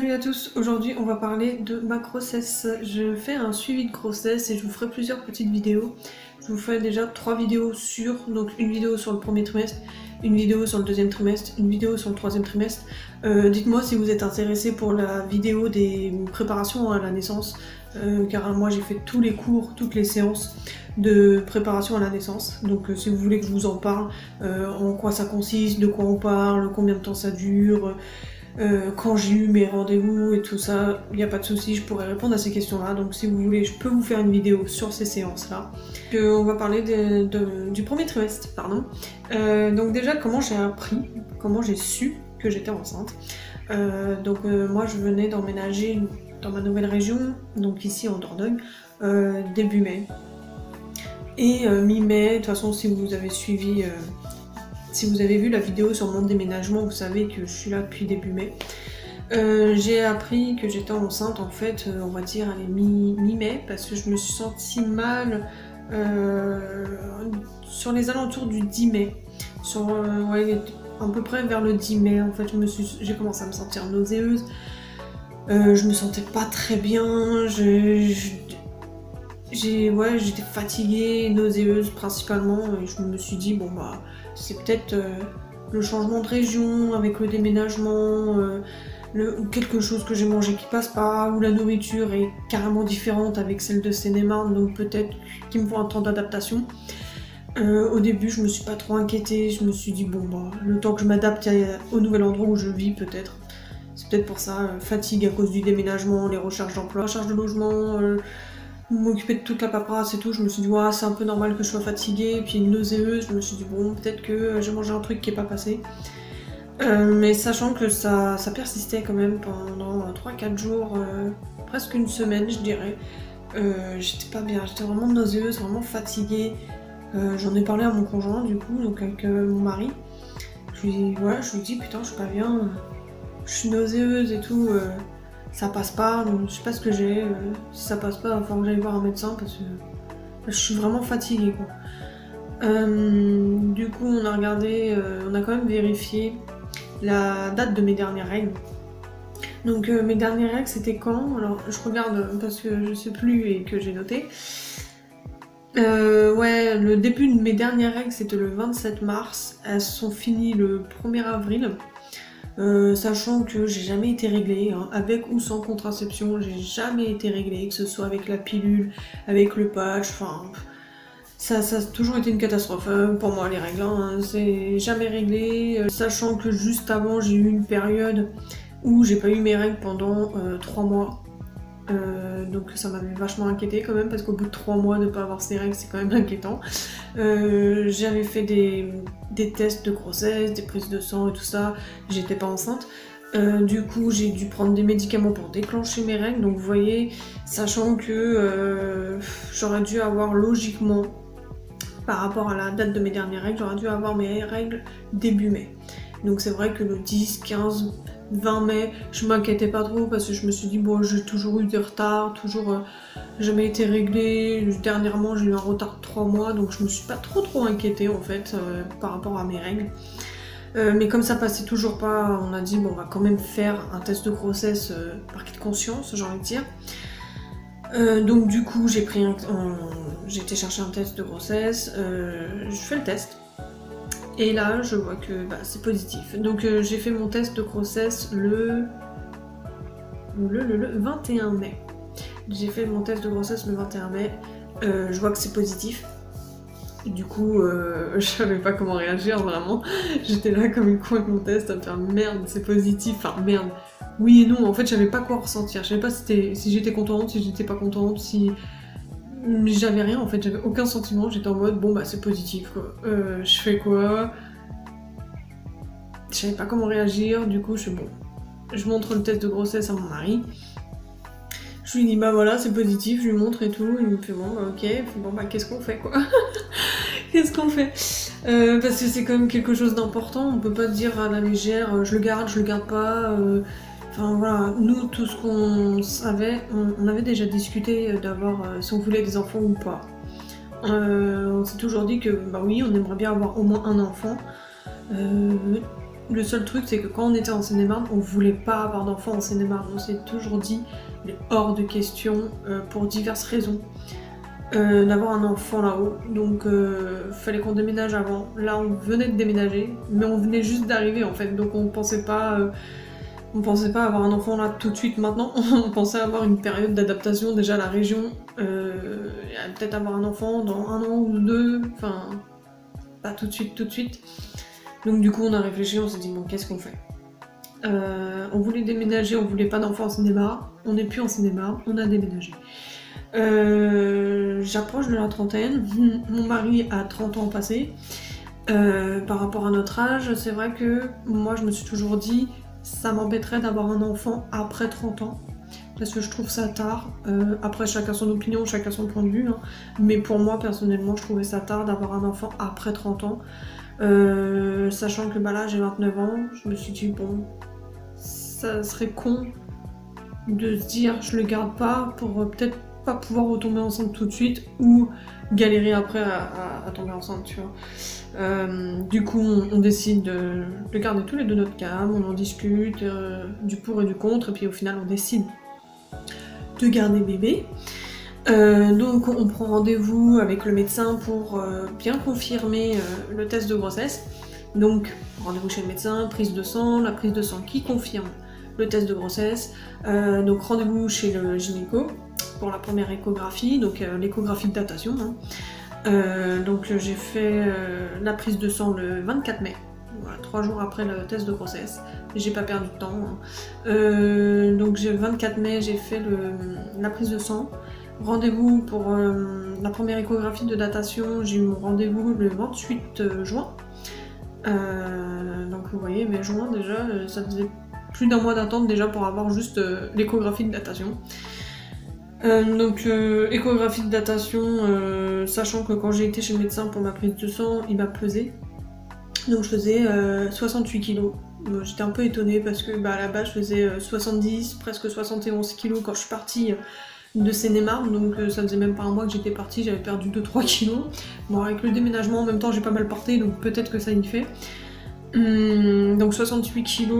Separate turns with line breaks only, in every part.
Salut à tous, aujourd'hui on va parler de ma grossesse. Je fais un suivi de grossesse et je vous ferai plusieurs petites vidéos. Je vous ferai déjà 3 vidéos donc une vidéo sur le premier trimestre, une vidéo sur le deuxième trimestre, une vidéo sur le troisième trimestre. Dites-moi si vous êtes intéressés pour la vidéo des préparations à la naissance, car moi j'ai fait tous les cours, toutes les séances de préparation à la naissance. Donc si vous voulez que je vous en parle, en quoi ça consiste, de quoi on parle, combien de temps ça dure, quand j'ai eu mes rendez-vous et tout ça, il n'y a pas de souci, je pourrais répondre à ces questions-là. Donc si vous voulez, je peux vous faire une vidéo sur ces séances-là. On va parler du premier trimestre, pardon. Donc déjà, comment j'ai appris, comment j'ai su que j'étais enceinte. Moi, je venais d'emménager dans ma nouvelle région, donc ici en Dordogne, début mai. Et mi-mai, de toute façon, si vous avez suivi... Si vous avez vu la vidéo sur mon déménagement, vous savez que je suis là depuis début mai. J'ai appris que j'étais enceinte en fait, on va dire mi-mai, parce que je me suis sentie mal sur les alentours du 10 mai. Ouais, à peu près vers le 10 mai en fait, j'ai commencé à me sentir nauséeuse. Je me sentais pas très bien, j'étais fatiguée, nauséeuse principalement, et je me suis dit bon bah c'est peut-être le changement de région avec le déménagement, ou quelque chose que j'ai mangé qui passe pas, ou la nourriture est carrément différente avec celle de Seine-et-Marne, donc peut-être qu'il me faut un temps d'adaptation. Au début je me suis pas trop inquiétée, je me suis dit bon bah le temps que je m'adapte au nouvel endroit où je vis peut-être. C'est peut-être pour ça, fatigue à cause du déménagement, les recherches d'emploi, recherche de logement, m'occuper de toute la paperasse et tout, je me suis dit ouais, c'est un peu normal que je sois fatiguée, et puis nauséeuse, je me suis dit bon peut-être que j'ai mangé un truc qui est pas passé. Mais sachant que ça persistait quand même pendant 3-4 jours, presque une semaine je dirais, j'étais pas bien, j'étais vraiment nauséeuse, vraiment fatiguée. J'en ai parlé à mon conjoint du coup, donc avec mon mari. Je lui ai dit putain je suis pas bien, je suis nauséeuse et tout. Ça passe pas, donc je sais pas ce que j'ai, si ça passe pas, il va falloir que j'aille voir un médecin parce que je suis vraiment fatiguée quoi. Du coup on a regardé, on a quand même vérifié la date de mes dernières règles. Donc mes dernières règles c'était quand? Alors je regarde parce que je sais plus et que j'ai noté. Ouais, le début de mes dernières règles c'était le 27 mars, elles sont finies le 1er avril. Sachant que j'ai jamais été réglée, hein, avec ou sans contraception, j'ai jamais été réglée, que ce soit avec la pilule, avec le patch, enfin... Ça a toujours été une catastrophe pour moi les règles, hein, c'est jamais réglé, sachant que juste avant j'ai eu une période où j'ai pas eu mes règles pendant 3 mois. Donc ça m'avait vachement inquiétée quand même, parce qu'au bout de 3 mois de pas avoir ces règles c'est quand même inquiétant. J'avais fait des tests de grossesse, des prises de sang et tout ça, j'étais pas enceinte. Du coup j'ai dû prendre des médicaments pour déclencher mes règles, donc vous voyez, sachant que j'aurais dû avoir logiquement, par rapport à la date de mes dernières règles, j'aurais dû avoir mes règles début mai. Donc c'est vrai que le 10, 15, 20 mai, je m'inquiétais pas trop parce que je me suis dit bon j'ai toujours eu des retards, toujours jamais été réglée, dernièrement j'ai eu un retard de 3 mois donc je me suis pas trop inquiétée en fait par rapport à mes règles. Mais comme ça passait toujours pas, on a dit bon on va quand même faire un test de grossesse par acquis de conscience, j'ai envie de dire. Donc du coup j'ai été chercher un test de grossesse, je fais le test. Et là, je vois que c'est positif. Donc j'ai fait mon test de grossesse le 21 mai. J'ai fait mon test de grossesse le 21 mai. Je vois que c'est positif. Et du coup, je savais pas comment réagir vraiment. J'étais là comme une con avec mon test à me faire merde, c'est positif. Enfin merde. Oui et non, en fait, je savais pas quoi ressentir. Je savais pas si j'étais contente, si j'étais pas contente, si... J'avais rien en fait, j'avais aucun sentiment, j'étais en mode bon bah c'est positif quoi, je fais quoi? Je savais pas comment réagir, du coup je suis bon. Je montre le test de grossesse à mon mari, je lui dis bah voilà c'est positif, je lui montre et tout, il me fait bon bah ok, bon bah qu'est-ce qu'on fait quoi? Qu'est-ce qu'on fait? Parce que c'est quand même quelque chose d'important, on peut pas dire à la légère je le garde pas. Enfin voilà, nous tout ce qu'on savait, on avait déjà discuté d'avoir si on voulait des enfants ou pas. On s'est toujours dit que bah oui on aimerait bien avoir au moins un enfant. Le seul truc, c'est que quand on était en Seine-et-Marne, on voulait pas avoir d'enfant en Seine-et-Marne. On s'est toujours dit, il est hors de question, pour diverses raisons, d'avoir un enfant là-haut. Donc, fallait qu'on déménage avant. Là, on venait de déménager, mais on venait juste d'arriver en fait. Donc, on pensait pas avoir un enfant là tout de suite maintenant. On pensait avoir une période d'adaptation déjà à la région. Peut-être avoir un enfant dans 1 an ou 2. Enfin, pas tout de suite. Donc du coup on a réfléchi, on s'est dit bon qu'est-ce qu'on fait, on voulait déménager, on voulait pas d'enfants en Seine-et-Marne, on n'est plus en Seine-et-Marne, on a déménagé. J'approche de la trentaine, mon mari a 30 ans passés. Par rapport à notre âge, c'est vrai que moi je me suis toujours dit ça m'embêterait d'avoir un enfant après 30 ans. Parce que je trouve ça tard. Après, chacun son opinion, chacun son point de vue. Hein. Mais pour moi, personnellement, je trouvais ça tard d'avoir un enfant après 30 ans. Sachant que bah là, j'ai 29 ans, je me suis dit, bon, ça serait con de se dire, je le garde pas pour peut-être pas pouvoir retomber enceinte tout de suite ou galérer après à tomber enceinte, tu vois. Du coup, on décide de garder tous les deux notre gamme, on en discute du pour et du contre, et puis au final, on décide de garder bébé. Donc on prend rendez-vous avec le médecin pour bien confirmer le test de grossesse. Donc rendez-vous chez le médecin, prise de sang, la prise de sang qui confirme le test de grossesse. Donc rendez-vous chez le gynéco pour la première échographie, donc l'échographie de datation. Hein. Donc j'ai fait la prise de sang le 24 mai. Voilà, 3 jours après le test de grossesse, j'ai pas perdu de temps. Hein. Donc le 24 mai, j'ai fait la prise de sang. Rendez-vous pour la première échographie de datation, j'ai eu mon rendez-vous le 28 juin. Donc vous voyez, mai juin déjà, ça faisait plus d'1 mois d'attente déjà pour avoir juste l'échographie de datation. Donc échographie de datation, sachant que quand j'ai été chez le médecin pour ma prise de sang, il m'a pesé. Donc je faisais 68 kg. J'étais un peu étonnée parce que à la base je faisais 70, presque 71 kg quand je suis partie de Seine-et-Marne, donc ça faisait même pas 1 mois que j'étais partie, j'avais perdu 2-3 kg. Bon, avec le déménagement en même temps j'ai pas mal porté, donc peut-être que ça y fait. Donc 68 kg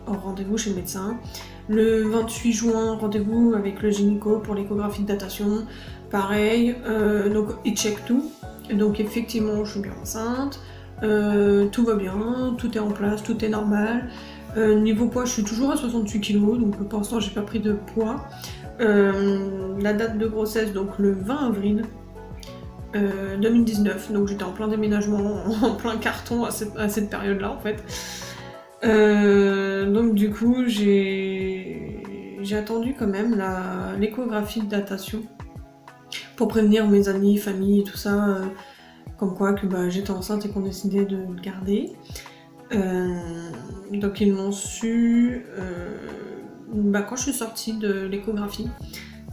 en rendez-vous chez le médecin. Le 28 juin, rendez-vous avec le gynéco pour l'échographie de datation. Pareil, donc il check tout. Donc effectivement, je suis bien enceinte, tout va bien, tout est en place, tout est normal. Niveau poids, je suis toujours à 68 kg, donc pour l'instant, j'ai pas pris de poids. La date de grossesse, donc le 20 avril 2019, donc j'étais en plein déménagement, en plein carton à cette période-là en fait. Donc du coup, j'ai attendu quand même l'échographie de datation pour prévenir mes amis, famille et tout ça, comme quoi que j'étais enceinte et qu'on décidait de le garder. Donc ils l'ont su quand je suis sortie de l'échographie.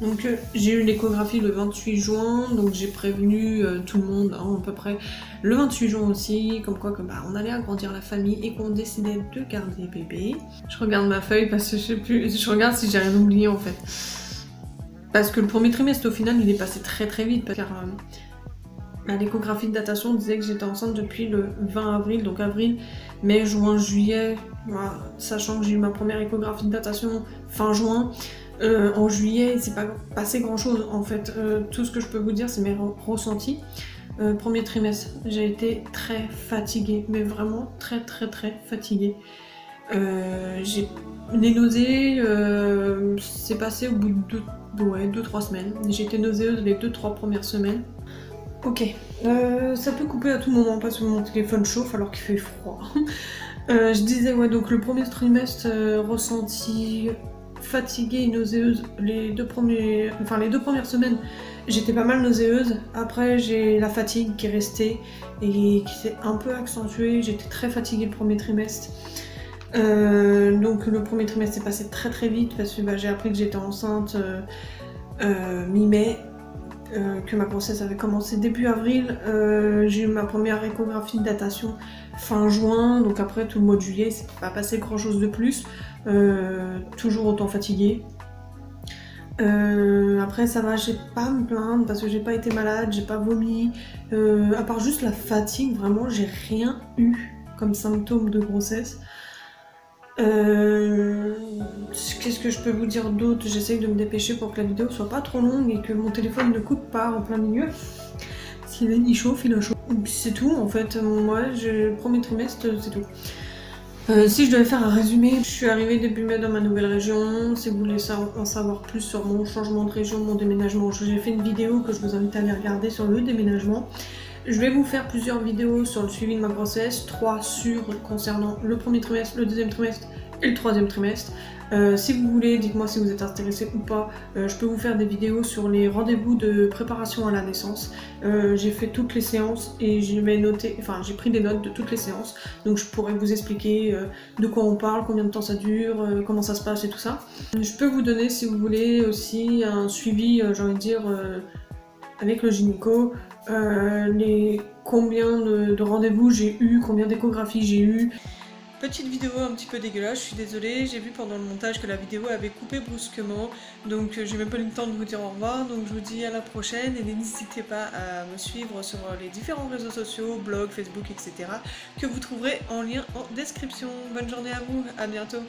Donc j'ai eu l'échographie le 28 juin, donc j'ai prévenu tout le monde à peu près le 28 juin aussi, comme quoi que on allait agrandir la famille et qu'on décidait de garder bébé. Je regarde ma feuille parce que je sais plus, je regarde si j'ai rien oublié en fait. Parce que le premier trimestre au final il est passé très très vite, car l'échographie de datation disait que j'étais enceinte depuis le 20 avril, donc avril, mai, juin, juillet, voilà, sachant que j'ai eu ma première échographie de datation fin juin. En juillet, il s'est pas passé grand chose en fait. Tout ce que je peux vous dire, c'est mes ressentis. Premier trimestre, j'ai été très fatiguée, mais vraiment très fatiguée. J'ai les nausées, c'est passé au bout de 2-3 semaines. J'ai été nauséeuse les 2-3 premières semaines. Ok, ça peut couper à tout moment parce que mon téléphone chauffe alors qu'il fait froid. Je disais donc le premier trimestre ressenti fatiguée et nauséeuse. Les 2 premières semaines, j'étais pas mal nauséeuse. Après, j'ai la fatigue qui est restée et qui s'est un peu accentuée. J'étais très fatiguée le premier trimestre. Donc le premier trimestre s'est passé très vite parce que j'ai appris que j'étais enceinte mi-mai. Que ma grossesse avait commencé début avril, j'ai eu ma première échographie de datation fin juin, donc après tout le mois de juillet, c'est pas passé grand chose de plus, toujours autant fatiguée. Après ça va, j'ai pas à me plaindre parce que j'ai pas été malade, j'ai pas vomi, à part juste la fatigue, vraiment j'ai rien eu comme symptômes de grossesse. Qu'est-ce que je peux vous dire d'autre? J'essaye de me dépêcher pour que la vidéo soit pas trop longue et que mon téléphone ne coupe pas en plein milieu. S'il chauffe, il a chaud. Et puis c'est tout en fait. Moi, premier trimestre, c'est tout. Si je devais faire un résumé, je suis arrivée début mai dans ma nouvelle région. Si vous voulez en savoir plus sur mon changement de région, mon déménagement, j'ai fait une vidéo que je vous invite à aller regarder sur le déménagement. Je vais vous faire plusieurs vidéos sur le suivi de ma grossesse, 3 concernant le premier trimestre, le deuxième trimestre et le troisième trimestre. Si vous voulez, dites-moi si vous êtes intéressé ou pas. Je peux vous faire des vidéos sur les rendez-vous de préparation à la naissance. J'ai fait toutes les séances et j'ai pris des notes de toutes les séances. Donc je pourrais vous expliquer de quoi on parle, combien de temps ça dure, comment ça se passe et tout ça. Je peux vous donner, si vous voulez, aussi un suivi, j'ai envie de dire, avec le gynéco, combien de rendez-vous j'ai eu, combien d'échographies j'ai eu. Petite vidéo un petit peu dégueulasse, je suis désolée, j'ai vu pendant le montage que la vidéo avait coupé brusquement, donc j'ai même pas eu le temps de vous dire au revoir, donc je vous dis à la prochaine et n'hésitez pas à me suivre sur les différents réseaux sociaux, blog, Facebook, etc. que vous trouverez en lien en description. Bonne journée à vous, à bientôt.